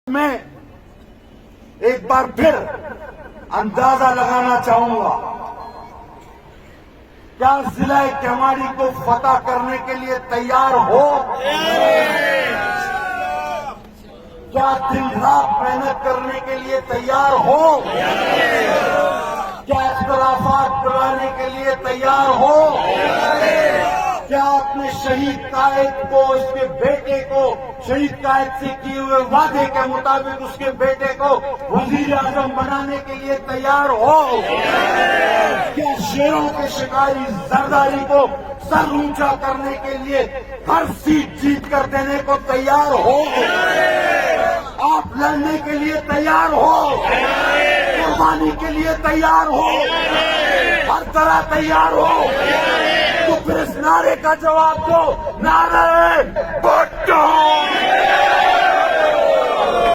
میں ایک بار پھر اندازہ لگانا چاہوں گا، کیا ضلع کیماڑی کو فتح کرنے کے لیے تیار ہو؟ کیا دن رات محنت کرنے کے لیے تیار ہو؟ کیا اختلافات بلانے کے لیے تیار ہو؟ کیا اپنے شہید قائد کو، اس کے بیٹے کو، شہید قائد سے کیے ہوئے وعدے کے مطابق اس کے بیٹے کو وزیر اعظم بنانے کے لیے تیار ہو؟ کیا شیروں کے شکاری زرداری کو سر اونچا کرنے کے لیے ہر سیٹ جیت کر دینے کو تیار ہو؟ آپ لڑنے کے لیے تیار ہو؟ قربانی کے لیے تیار ہو؟ ہر طرح تیار ہو؟ تو پھر اس نعرے کا جواب دو، نعرہ بھٹو!